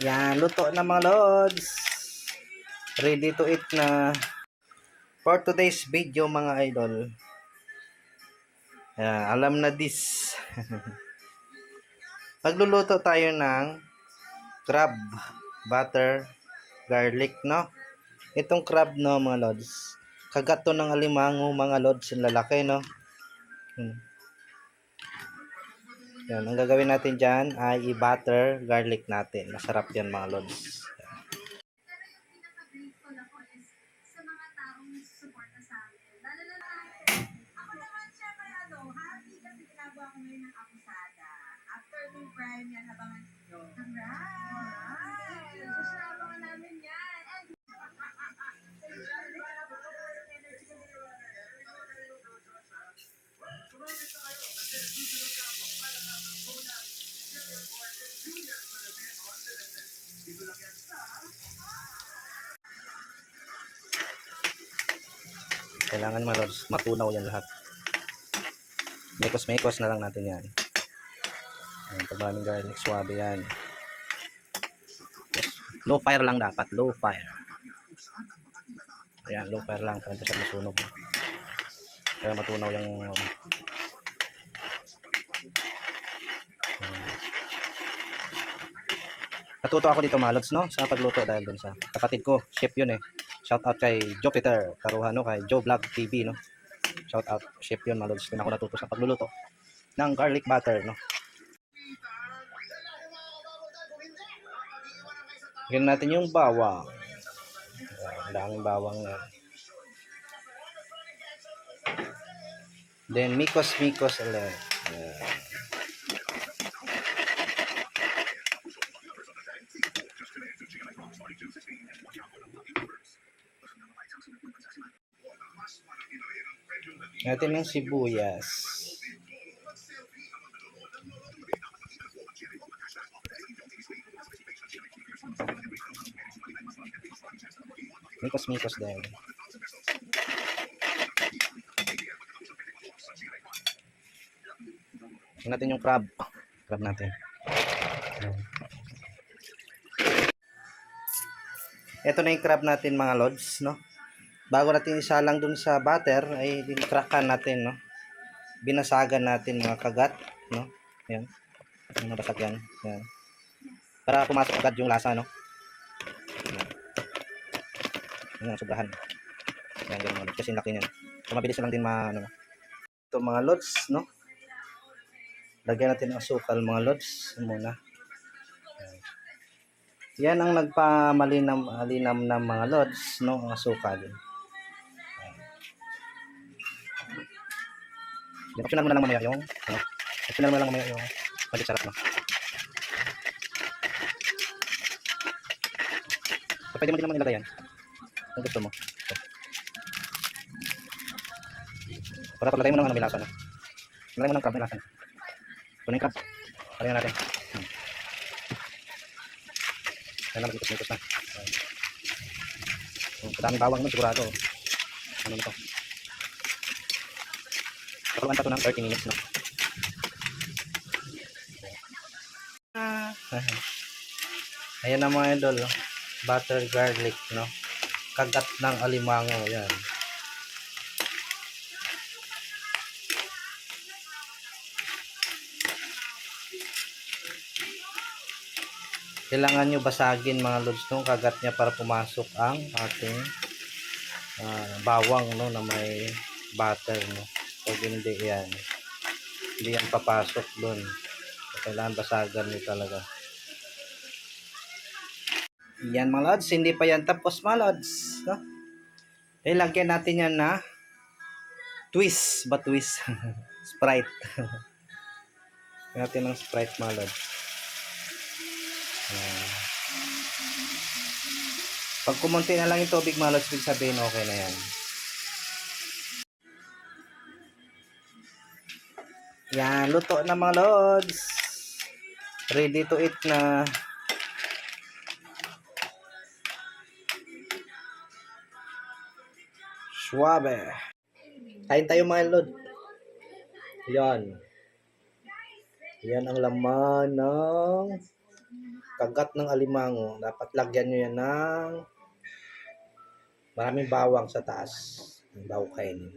Yan, luto na mga lods. Ready to eat na. For today's video mga idol. Yan, alam na this. Magluluto tayo ng crab butter garlic, no? Itong crab, no, mga lods. Kagat to ng alimango mga lods. Ang lalaki, no? Yan, ang gagawin natin dyan ay i-butter garlic natin. Masarap yan mga lods. Prime yan, abangan nyo. Alright! So, abangan namin yan. Kailangan mga lods, matunaw yan lahat. Mekos-mekos na lang natin yan. Ayan, pag maraming garlic, swabe yan. Low fire lang dapat, low fire. Ayan, low fire lang para siya masunog. Kaya matunaw yung natuto ako dito mga lods, no? Sa pagluto dahil dun sa kapatid ko, chef yun eh. Shout out kay Joe Peter Karuhano, kay Joe Vlog TV, no? Shout out, chef yun mga lods. Doon ako natuto sa pagluluto ng garlic butter, no? Lagyan natin yung bawang. Ang daming bawang na. Then mikos-mikos ulit. Natin ng sibuyas. Mikos-mikos din. Tingnan natin yung crab. Crab natin. Ito na yung crab natin mga lods, no? Bago natin isalang dun sa butter, ay dinkrakan natin, no? Binasagan natin mga kagat, no? Ayan. Nabasag yan. Ayan. Para pumasok agad yung lasa, no? Ayan, sobrahan. Ayan, ganun mga lods. Kasi laki niyan. So, mabilis lang din ano. Ito mga lods, no? Lagyan natin ng asukal mga lods muna. Yan ang nagpamalinam ng mga lods, no? Ang asukal. Optional mo na lang mamaya yung optional mo na lang mamaya yung magic sarap, no? So, pwede mo din naman ilagay yan kung gusto mo. So, para paglagay mo ng may lasa, no? Lagay mo ng crab, may lasa. Ito na yung crab. Palayan natin. Kaya na mag-ikos-ikos na. Daming bawang nun sigurado. Ano na to? Pakuluan pa ito ng 30 minutes, no? Ayan na mga idol, no? Butter garlic, no? Kagat ng alimango, yan. Kailangan nyo basagin mga lods nung kagat niya para pumasok ang ating bawang, no, na may butter, no. Pag hindi yan, hindi yan papasok dun. So, kailangan basagan nyo talaga. Yan mga lods, hindi pa yan tapos mga lods, no? Lagyan natin yan na twist, ba twist? Sprite. Lagyan natin ng Sprite mga lods. Pag kumunti na lang yung tubig mga lods, ibig sabihin okay na yan. Yan, luto na mga lods. Ready to eat na. Suabe. Kain tayo mga lod. Yan. Yan ang laman ng kagat ng alimango, dapat lagyan nyo yan ng maraming bawang sa taas bago kainin.